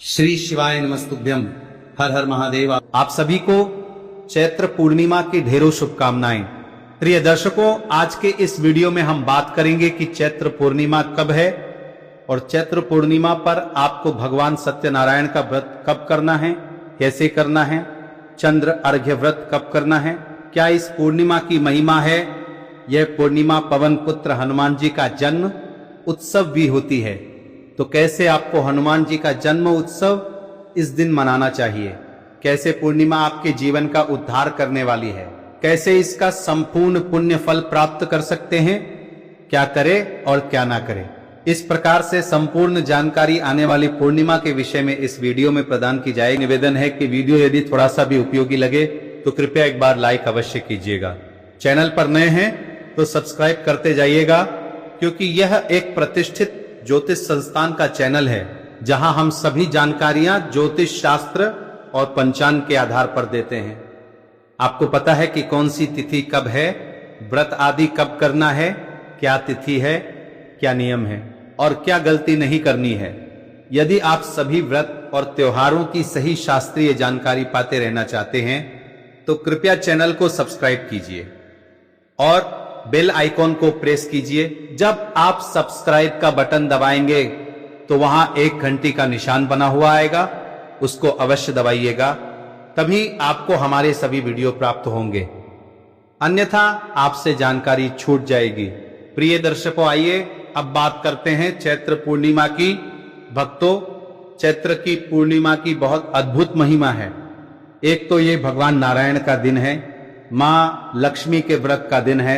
श्री शिवाय नमस्तुभ्यम। हर हर महादेव। आप सभी को चैत्र पूर्णिमा की ढेरों शुभकामनाएं। प्रिय दर्शकों, आज के इस वीडियो में हम बात करेंगे कि चैत्र पूर्णिमा कब है और चैत्र पूर्णिमा पर आपको भगवान सत्यनारायण का व्रत कब करना है, कैसे करना है, चंद्र अर्घ्य व्रत कब करना है, क्या इस पूर्णिमा की महिमा है। यह पूर्णिमा पवन पुत्र हनुमान जी का जन्म उत्सव भी होती है, तो कैसे आपको हनुमान जी का जन्म उत्सव इस दिन मनाना चाहिए, कैसे पूर्णिमा आपके जीवन का उद्धार करने वाली है, कैसे इसका संपूर्ण पुण्य फल प्राप्त कर सकते हैं, क्या करें और क्या ना करें, इस प्रकार से संपूर्ण जानकारी आने वाली पूर्णिमा के विषय में इस वीडियो में प्रदान की जाएगी। निवेदन है कि वीडियो यदि थोड़ा सा भी उपयोगी लगे तो कृपया एक बार लाइक अवश्य कीजिएगा। चैनल पर नए हैं तो सब्सक्राइब करते जाइएगा, क्योंकि यह एक प्रतिष्ठित ज्योतिष संस्थान का चैनल है जहां हम सभी जानकारियां ज्योतिष शास्त्र और पंचांग के आधार पर देते हैं। आपको पता है कि कौन सी तिथि कब है, व्रत आदि कब करना है, क्या तिथि है, क्या नियम है और क्या गलती नहीं करनी है। यदि आप सभी व्रत और त्योहारों की सही शास्त्रीय जानकारी पाते रहना चाहते हैं तो कृपया चैनल को सब्सक्राइब कीजिए और बेल आइकॉन को प्रेस कीजिए। जब आप सब्सक्राइब का बटन दबाएंगे तो वहां एक घंटी का निशान बना हुआ आएगा, उसको अवश्य दबाइएगा, तभी आपको हमारे सभी वीडियो प्राप्त होंगे, अन्यथा आपसे जानकारी छूट जाएगी। प्रिय दर्शकों, आइए अब बात करते हैं चैत्र पूर्णिमा की। भक्तों, चैत्र की पूर्णिमा की बहुत अद्भुत महिमा है। एक तो ये भगवान नारायण का दिन है, मां लक्ष्मी के व्रत का दिन है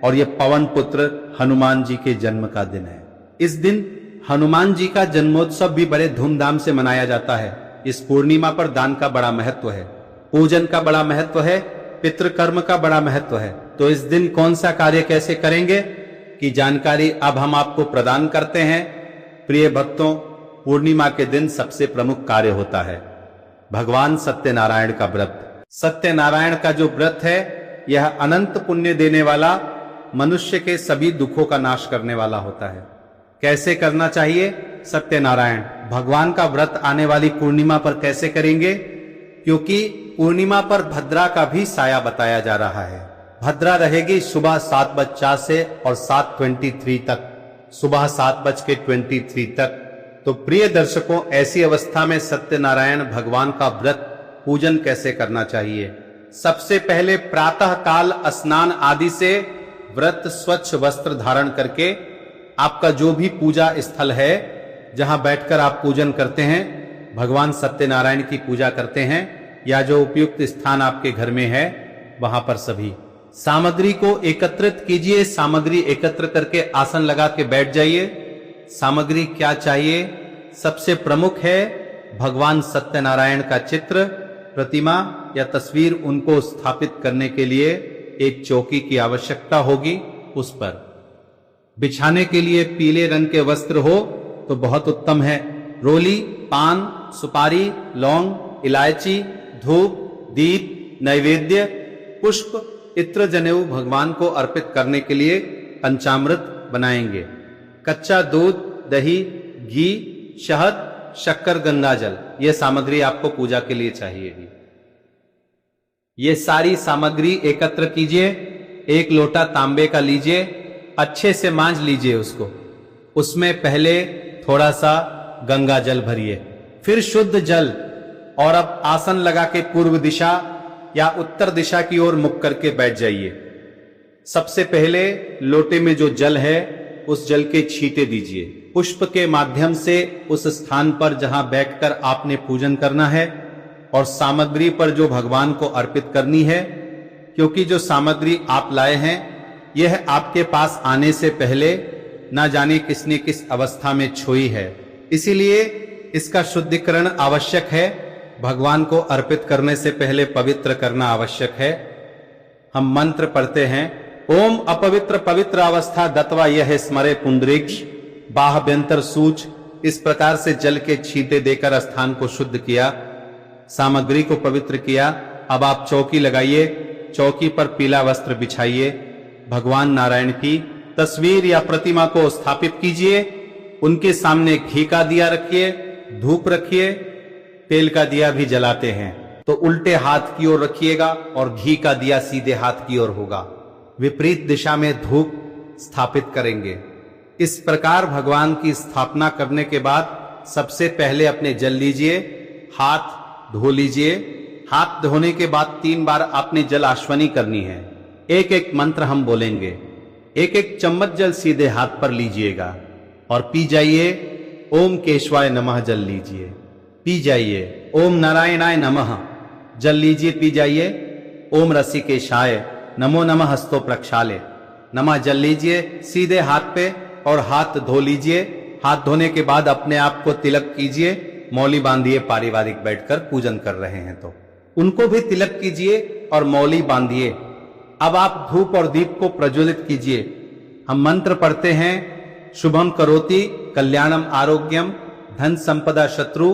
और यह पवन पुत्र हनुमान जी के जन्म का दिन है। इस दिन हनुमान जी का जन्मोत्सव भी बड़े धूमधाम से मनाया जाता है। इस पूर्णिमा पर दान का बड़ा महत्व है, पूजन का बड़ा महत्व है, पितृकर्म का बड़ा महत्व है। तो इस दिन कौन सा कार्य कैसे करेंगे की जानकारी अब हम आपको प्रदान करते हैं। प्रिय भक्तों, पूर्णिमा के दिन सबसे प्रमुख कार्य होता है भगवान सत्यनारायण का व्रत। सत्यनारायण का जो व्रत है यह अनंत पुण्य देने वाला, मनुष्य के सभी दुखों का नाश करने वाला होता है। कैसे करना चाहिए सत्यनारायण भगवान का व्रत आने वाली पूर्णिमा पर कैसे करेंगे, क्योंकि पूर्णिमा पर भद्रा का भी साया बताया जा रहा है। भद्रा रहेगी सुबह 7:50 से और 7:23 तक, सुबह 7:23 तक। तो प्रिय दर्शकों, ऐसी अवस्था में सत्यनारायण भगवान का व्रत पूजन कैसे करना चाहिए। सबसे पहले प्रातः काल स्नान आदि से व्रत स्वच्छ वस्त्र धारण करके आपका जो भी पूजा स्थल है, जहां बैठकर आप पूजन करते हैं, भगवान सत्यनारायण की पूजा करते हैं, या जो उपयुक्त स्थान आपके घर में है वहां पर सभी सामग्री को एकत्रित कीजिए। सामग्री एकत्र करके आसन लगा के बैठ जाइए। सामग्री क्या चाहिए? सबसे प्रमुख है भगवान सत्यनारायण का चित्र, प्रतिमा या तस्वीर। उनको स्थापित करने के लिए एक चौकी की आवश्यकता होगी। उस पर बिछाने के लिए पीले रंग के वस्त्र हो तो बहुत उत्तम है। रोली, पान, सुपारी, लौंग, इलायची, धूप, दीप, नैवेद्य, पुष्प, इत्र, जनेऊ भगवान को अर्पित करने के लिए पंचामृत बनाएंगे। कच्चा दूध, दही, घी, शहद, शक्कर, गंगाजल, यह सामग्री आपको पूजा के लिए चाहिए। ये सारी सामग्री एकत्र कीजिए। एक लोटा तांबे का लीजिए, अच्छे से मांज लीजिए उसको। उसमें पहले थोड़ा सा गंगा जल भरिए, फिर शुद्ध जल, और अब आसन लगा के पूर्व दिशा या उत्तर दिशा की ओर मुख करके बैठ जाइए। सबसे पहले लोटे में जो जल है उस जल के छींटे दीजिए। पुष्प के माध्यम से उस स्थान पर जहां बैठकर आपने पूजन करना है और सामग्री पर जो भगवान को अर्पित करनी है, क्योंकि जो सामग्री आप लाए हैं यह आपके पास आने से पहले ना जाने किसने किस अवस्था में छुई है, इसीलिए इसका शुद्धिकरण आवश्यक है। भगवान को अर्पित करने से पहले पवित्र करना आवश्यक है। हम मंत्र पढ़ते हैं, ओम अपवित्र पवित्र अवस्था दत्वा यह स्मरे पुंडरीक्ष बाह्यंतर सूच। इस प्रकार से जल के छींटे देकर स्थान को शुद्ध किया, सामग्री को पवित्र किया। अब आप चौकी लगाइए, चौकी पर पीला वस्त्र बिछाइए, भगवान नारायण की तस्वीर या प्रतिमा को स्थापित कीजिए, उनके सामने घी का दिया रखिए धूप रखिए, तेल का दिया भी जलाते हैं तो उल्टे हाथ की ओर रखिएगा और घी का दिया सीधे हाथ की ओर होगा। विपरीत दिशा में धूप स्थापित करेंगे। इस प्रकार भगवान की स्थापना करने के बाद सबसे पहले अपने जल लीजिए, हाथ धो लीजिए। हाथ धोने के बाद 3 बार आपने जल आश्वनी करनी है। एक एक मंत्र हम बोलेंगे। एक एक चम्मच जल सीधे हाथ पर लीजिएगा और पी जाइए। ओम केशवाय नमः जल लीजिए, पी जाइए। ओम नारायणाय नमः जल लीजिए, पी जाइए। ओम रसिकेशाय नमो नमः हस्तो प्रक्षाले नमः जल लीजिए सीधे हाथ पे और हाथ धो लीजिए। हाथ धोने के बाद अपने आप को तिलक कीजिए, मौली बांधिए। पारिवारिक बैठकर पूजन कर रहे हैं तो उनको भी तिलक कीजिए और मौली बांधिए। अब आप धूप और दीप को प्रज्वलित कीजिए। हम मंत्र पढ़ते हैं, शुभम करोति कल्याणम आरोग्यम धन संपदा शत्रु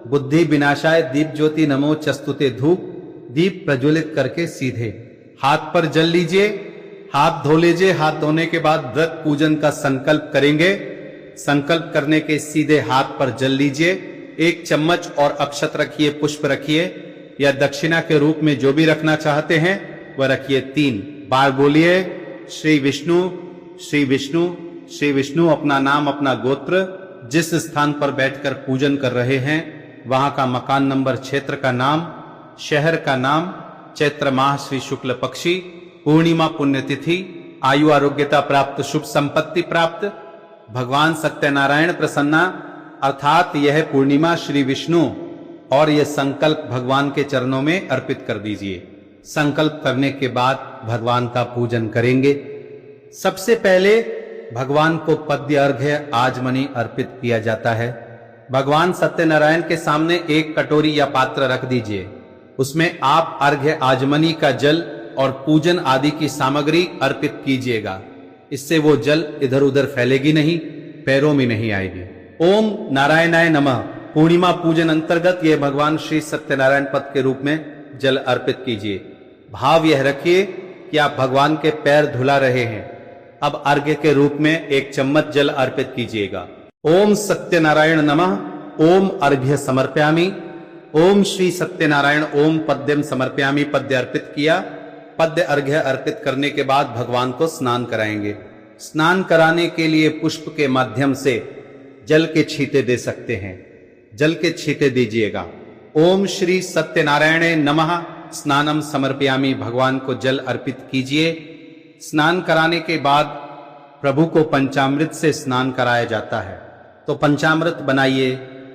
बुद्धि विनाशाय दीप ज्योति नमो चस्तुते। धूप दीप प्रज्वलित करके सीधे हाथ पर जल लीजिए, हाथ धो लीजिए। हाथ धोने के बाद व्रत पूजन का संकल्प करेंगे। संकल्प करने के सीधे हाथ पर जल लीजिए। 1 चम्मच और अक्षत रखिए, पुष्प रखिए या दक्षिणा के रूप में जो भी रखना चाहते हैं वह रखिए। 3 बार बोलिए श्री विष्णु श्री विष्णु श्री विष्णु। अपना नाम, अपना गोत्र, जिस स्थान पर बैठकर पूजन कर रहे हैं वहां का मकान नंबर, क्षेत्र का नाम, शहर का नाम, चैत्र माह श्री शुक्ल पक्षी, पूर्णिमा पुण्यतिथि, आयु आरोग्यता प्राप्त, शुभ संपत्ति प्राप्त, भगवान सत्यनारायण प्रसन्ना, अर्थात यह पूर्णिमा श्री विष्णु। और यह संकल्प भगवान के चरणों में अर्पित कर दीजिए। संकल्प करने के बाद भगवान का पूजन करेंगे। सबसे पहले भगवान को पद्य अर्घ्य आजमनी अर्पित किया जाता है। भगवान सत्यनारायण के सामने एक कटोरी या पात्र रख दीजिए। उसमें आप अर्घ्य आजमनी का जल और पूजन आदि की सामग्री अर्पित कीजिएगा। इससे वो जल इधर उधर फैलेगी नहीं, पैरों में नहीं आएगी। ओम नारायणाय नमः पूर्णिमा पूजन अंतर्गत यह भगवान श्री सत्यनारायण पद के रूप में जल अर्पित कीजिए। भाव यह रखिए कि आप भगवान के पैर धुला रहे हैं। अब अर्घ्य के रूप में 1 चम्मच जल अर्पित कीजिएगा। ओम सत्यनारायण नमः ओम अर्घ्य समर्पयामि। ओम श्री सत्यनारायण ओम पद्यम समर्पयामि। पद्य अर्पित किया। पद्य अर्घ्य अर्पित करने के बाद भगवान को स्नान कराएंगे। स्नान कराने के लिए पुष्प के माध्यम से जल के छींटे दे सकते हैं। जल के छींटे दीजिएगा। ओम श्री सत्यनारायण नमः स्नानम समर्पयामि। भगवान को जल अर्पित कीजिए। स्नान कराने के बाद प्रभु को पंचामृत से स्नान कराया जाता है। तो पंचामृत बनाइए।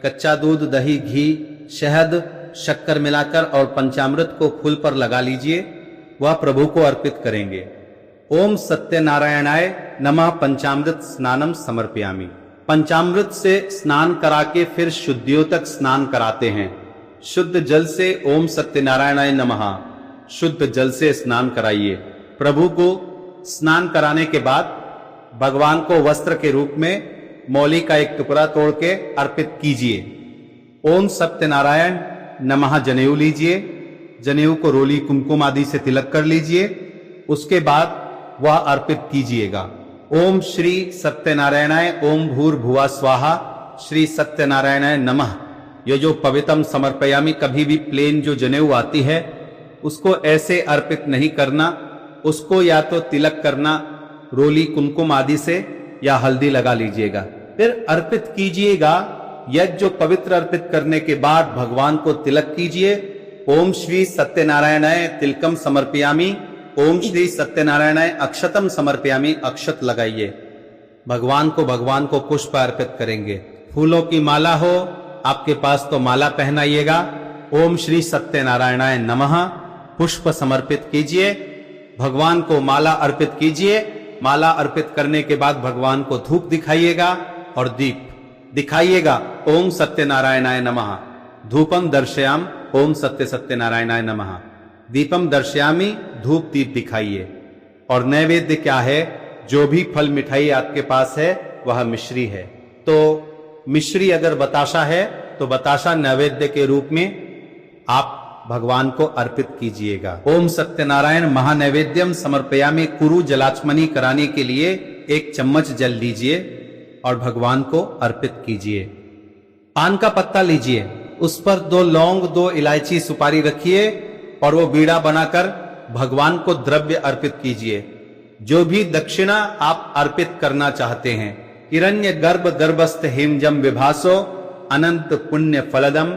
कच्चा दूध, दही, घी, शहद, शक्कर मिलाकर और पंचामृत को फूल पर लगा लीजिए। वह प्रभु को अर्पित करेंगे। ओम सत्यनारायणाय नमः पंचामृत स्नानम समर्पयामि। पंचामृत से स्नान करा के फिर शुद्धियों तक स्नान कराते हैं। शुद्ध जल से ओम सत्यनारायणाय नमः शुद्ध जल से स्नान कराइए। प्रभु को स्नान कराने के बाद भगवान को वस्त्र के रूप में मौली का एक टुकड़ा तोड़ के अर्पित कीजिए। ओम सत्यनारायण नमः जनेऊ लीजिए। जनेऊ को रोली कुमकुम आदि से तिलक कर लीजिए। उसके बाद वह अर्पित कीजिएगा। ओम श्री सत्यनारायणाय ओम भूर्भुवा स्वाहा श्री सत्यनारायणाय नमः। ये जो पवित्रम समर्पयामि, कभी भी प्लेन जो जनेऊ आती है उसको ऐसे अर्पित नहीं करना। उसको या तो तिलक करना रोली कुमकुम आदि से या हल्दी लगा लीजिएगा, फिर अर्पित कीजिएगा। यज्ञ जो पवित्र अर्पित करने के बाद भगवान को तिलक कीजिए। ओम श्री सत्यनारायणाय तिलकम समर्पयामि। ओम श्री सत्यनारायणाय अक्षतम समर्पयामि। अक्षत लगाइए। भगवान को पुष्प अर्पित करेंगे। फूलों की माला हो आपके पास तो माला पहनाइएगा। ओम श्री सत्यनारायणाय नमः पुष्प समर्पित कीजिए। भगवान को माला अर्पित कीजिए। माला अर्पित करने के बाद भगवान को धूप दिखाइएगा और दीप दिखाइएगा। ओम सत्यनारायणाय नमः। धूपम दर्शयाम ओम सत्यनारायणाय नमः। दीपम दर्शयामी। धूप दीप दिखाइए। और नैवेद्य क्या है? जो भी फल मिठाई आपके पास है वह मिश्री है। तो मिश्री अगर बताशा है तो बताशा नैवेद्य के रूप में आप भगवान को अर्पित कीजिएगा। ओम सत्यनारायण महानैवेद्यम समर्पयामि। कुरु जलाचमनी कराने के लिए 1 चम्मच जल लीजिए और भगवान को अर्पित कीजिए। पान का पत्ता लीजिए, उस पर 2 लौंग, 2 इलायची, सुपारी रखिए और वो बीड़ा बनाकर भगवान को द्रव्य अर्पित कीजिए। जो भी दक्षिणा आप अर्पित करना चाहते हैं, हिरण्य गर्भ गर्भस्थ हेमजम विभासो अनंत पुण्य फलदम,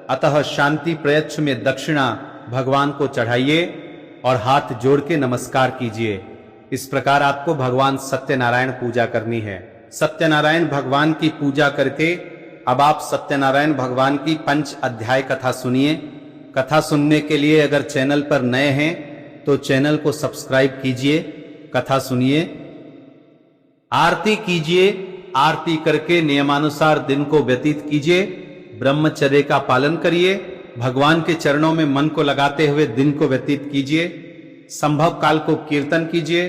अतः शांति प्रयच्छ में दक्षिणा भगवान को चढ़ाइए और हाथ जोड़ के नमस्कार कीजिए। इस प्रकार आपको भगवान सत्यनारायण पूजा करनी है। सत्यनारायण भगवान की पूजा करके अब आप सत्यनारायण भगवान की 5 अध्याय कथा सुनिए। कथा सुनने के लिए अगर चैनल पर नए हैं तो चैनल को सब्सक्राइब कीजिए, कथा सुनिए, आरती कीजिए, आरती करके नियमानुसार दिन को व्यतीत कीजिए, ब्रह्मचर्य का पालन करिए, भगवान के चरणों में मन को लगाते हुए दिन को व्यतीत कीजिए, संभव काल को कीर्तन कीजिए।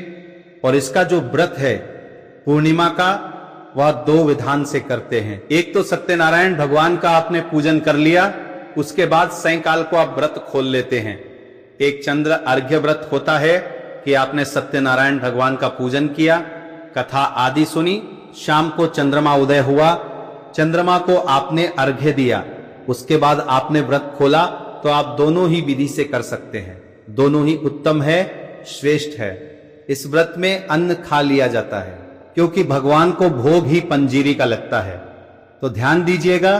और इसका जो व्रत है पूर्णिमा का, वह 2 विधान से करते हैं। एक तो सत्यनारायण भगवान का आपने पूजन कर लिया, उसके बाद सायंकाल को आप व्रत खोल लेते हैं। एक चंद्र अर्घ्य व्रत होता है कि आपने सत्यनारायण भगवान का पूजन किया, कथा आदि सुनी, शाम को चंद्रमा उदय हुआ, चंद्रमा को आपने अर्घ्य दिया, उसके बाद आपने व्रत खोला, तो आप दोनों ही विधि से कर सकते हैं। दोनों ही उत्तम है, श्रेष्ठ है। इस व्रत में अन्न खा लिया जाता है क्योंकि भगवान को भोग ही पंजीरी का लगता है। तो ध्यान दीजिएगा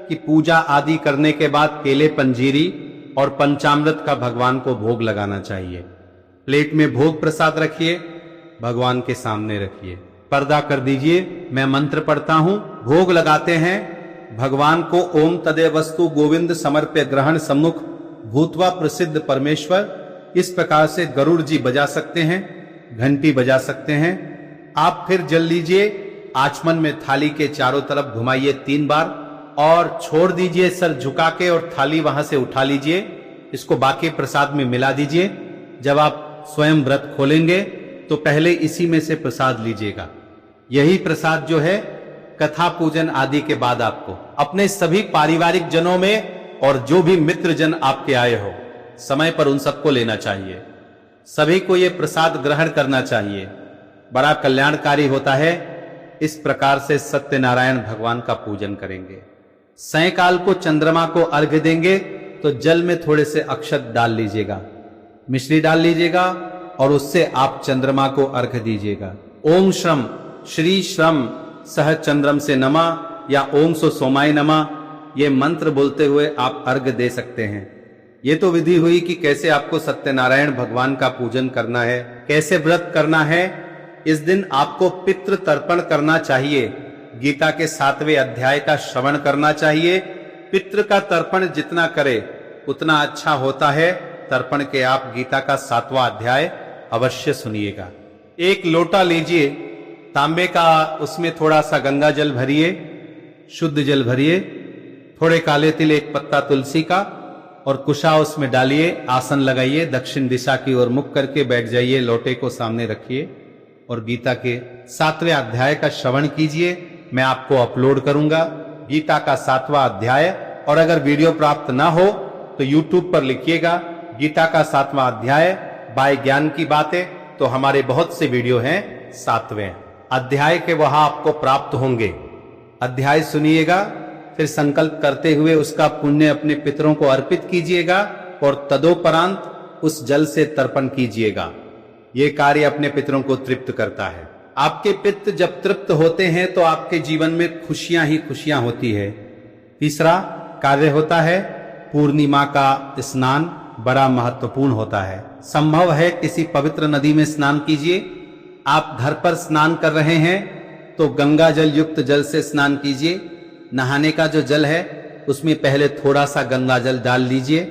कि पूजा आदि करने के बाद केले, पंजीरी और पंचामृत का भगवान को भोग लगाना चाहिए। प्लेट में भोग प्रसाद रखिए, भगवान के सामने रखिए, पर्दा कर दीजिए, मैं मंत्र पढ़ता हूं, भोग लगाते हैं। भगवान को ओम तदेव वस्तु गोविंद समर्प्य ग्रहण सम्मुख भूतवा प्रसिद्ध परमेश्वर, इस प्रकार से गरुड़ जी बजा सकते हैं, घंटी बजा सकते हैं। आप फिर जल लीजिए, आचमन में थाली के चारों तरफ घुमाइए 3 बार और छोड़ दीजिए सर झुका के, और थाली वहां से उठा लीजिए, इसको बाकी प्रसाद में मिला दीजिए। जब आप स्वयं व्रत खोलेंगे तो पहले इसी में से प्रसाद लीजिएगा। यही प्रसाद जो है कथा पूजन आदि के बाद आपको अपने सभी पारिवारिक जनों में और जो भी मित्र जन आपके आए हो, समय पर उन सबको लेना चाहिए। सभी को यह प्रसाद ग्रहण करना चाहिए, बड़ा कल्याणकारी होता है। इस प्रकार से सत्यनारायण भगवान का पूजन करेंगे। सायंकाल को चंद्रमा को अर्घ्य देंगे तो जल में थोड़े से अक्षत डाल लीजिएगा, मिश्री डाल लीजिएगा और उससे आप चंद्रमा को अर्घ्य दीजिएगा। ओम श्रम श्री श्रम सह चंद्रम से नमा या ओम सो सोमाय नमा, ये मंत्र बोलते हुए आप अर्घ्य दे सकते हैं। ये तो विधि हुई कि कैसे आपको सत्यनारायण भगवान का पूजन करना है, कैसे व्रत करना है। इस दिन आपको पितृ तर्पण करना चाहिए, गीता के 7वें अध्याय का श्रवण करना चाहिए। पितृ का तर्पण जितना करे उतना अच्छा होता है। तर्पण के आप गीता का 7वां अध्याय अवश्य सुनिएगा। एक लोटा लीजिए तांबे का, उसमें थोड़ा सा गंगा जल भरिए, शुद्ध जल भरिए, थोड़े काले तिल, 1 पत्ता तुलसी का और कुशा उसमें डालिए, आसन लगाइए, दक्षिण दिशा की ओर मुख करके बैठ जाइए, लोटे को सामने रखिए और गीता के 7वें अध्याय का श्रवण कीजिए। मैं आपको अपलोड करूंगा गीता का 7वां अध्याय, और अगर वीडियो प्राप्त ना हो तो YouTube पर लिखिएगा गीता का 7वां अध्याय बाय ज्ञान की बातें, तो हमारे बहुत से वीडियो हैं 7वें अध्याय के, वहां आपको प्राप्त होंगे। अध्याय सुनिएगा, फिर संकल्प करते हुए उसका पुण्य अपने पितरों को अर्पित कीजिएगा और तदोपरांत उस जल से तर्पण कीजिएगा। ये कार्य अपने पितरों को तृप्त करता है। आपके पित्र जब तृप्त होते हैं तो आपके जीवन में खुशियां ही खुशियां होती है। तीसरा कार्य होता है पूर्णिमा का स्नान, बड़ा महत्वपूर्ण होता है। संभव है किसी पवित्र नदी में स्नान कीजिए। आप घर पर स्नान कर रहे हैं तो गंगा जल युक्त जल से स्नान कीजिए। नहाने का जो जल है उसमें पहले थोड़ा सा गंगा जल डाल लीजिए,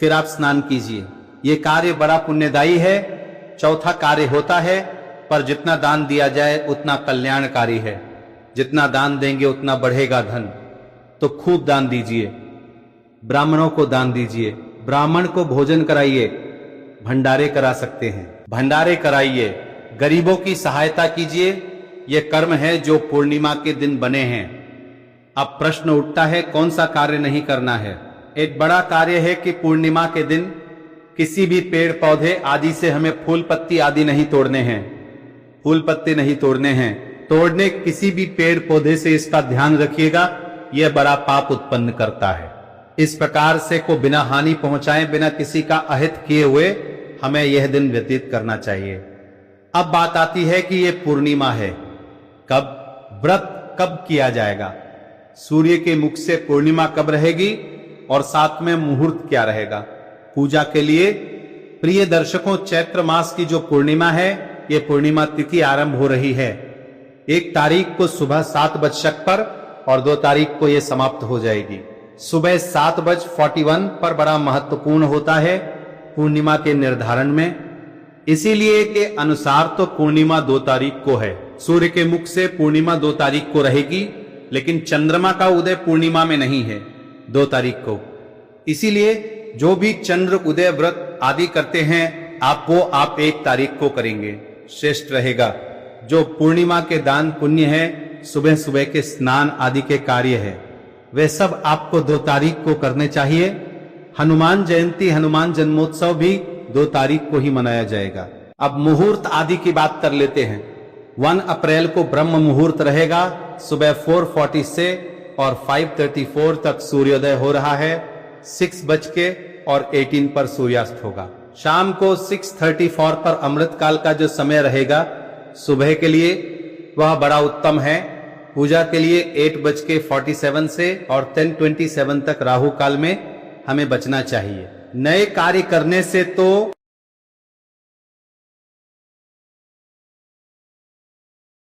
फिर आप स्नान कीजिए। ये कार्य बड़ा पुण्यदायी है। चौथा कार्य होता है, पर जितना दान दिया जाए उतना कल्याणकारी है। जितना दान देंगे उतना बढ़ेगा धन, तो खूब दान दीजिए। ब्राह्मणों को दान दीजिए, ब्राह्मण को भोजन कराइए, भंडारे करा सकते हैं, भंडारे कराइए, गरीबों की सहायता कीजिए। ये कर्म है जो पूर्णिमा के दिन बने हैं। अब प्रश्न उठता है कौन सा कार्य नहीं करना है। एक बड़ा कार्य है कि पूर्णिमा के दिन किसी भी पेड़ पौधे आदि से हमें फूल पत्ती आदि नहीं तोड़ने हैं। फूल पत्ते नहीं तोड़ने हैं। तोड़ने किसी भी पेड़ पौधे से, इसका ध्यान रखिएगा, यह बड़ा पाप उत्पन्न करता है। इस प्रकार से को बिना हानि पहुंचाए, बिना किसी का अहित किए हुए हमें यह दिन व्यतीत करना चाहिए। अब बात आती है कि यह पूर्णिमा है, कब व्रत कब किया जाएगा, सूर्य के मुख से पूर्णिमा कब रहेगी और साथ में मुहूर्त क्या रहेगा पूजा के लिए। प्रिय दर्शकों, चैत्र मास की जो पूर्णिमा है, यह पूर्णिमा तिथि आरंभ हो रही है। 1 तारीख को सुबह 7:00 पर और 2 तारीख को यह समाप्त हो जाएगी। सुबह 7:41 पर बड़ा महत्वपूर्ण होता है पूर्णिमा के निर्धारण में। इसीलिए के अनुसार तो पूर्णिमा 2 तारीख को है। सूर्य के मुख से पूर्णिमा 2 तारीख को रहेगी, लेकिन चंद्रमा का उदय पूर्णिमा में नहीं है 2 तारीख को। इसीलिए जो भी चंद्र उदय व्रत आदि करते हैं आप 1 तारीख को करेंगे, श्रेष्ठ रहेगा। जो पूर्णिमा के दान पुण्य है, सुबह सुबह के स्नान आदि के कार्य है, वे सब आपको 2 तारीख को करने चाहिए। हनुमान जयंती, हनुमान जन्मोत्सव भी 2 तारीख को ही मनाया जाएगा। अब मुहूर्त आदि की बात कर लेते हैं। 1 अप्रैल को ब्रह्म मुहूर्त रहेगा, सुबह 4:40 से और 5:34 तक सूर्योदय हो रहा है। 6:18 पर सूर्यास्त होगा। शाम को 6:34 पर अमृत काल का जो समय रहेगा सुबह के लिए, वह बड़ा उत्तम है। पूजा के लिए 8:47 से और 10:27 तक राहु काल में हमें बचना चाहिए। नए कार्य करने से तो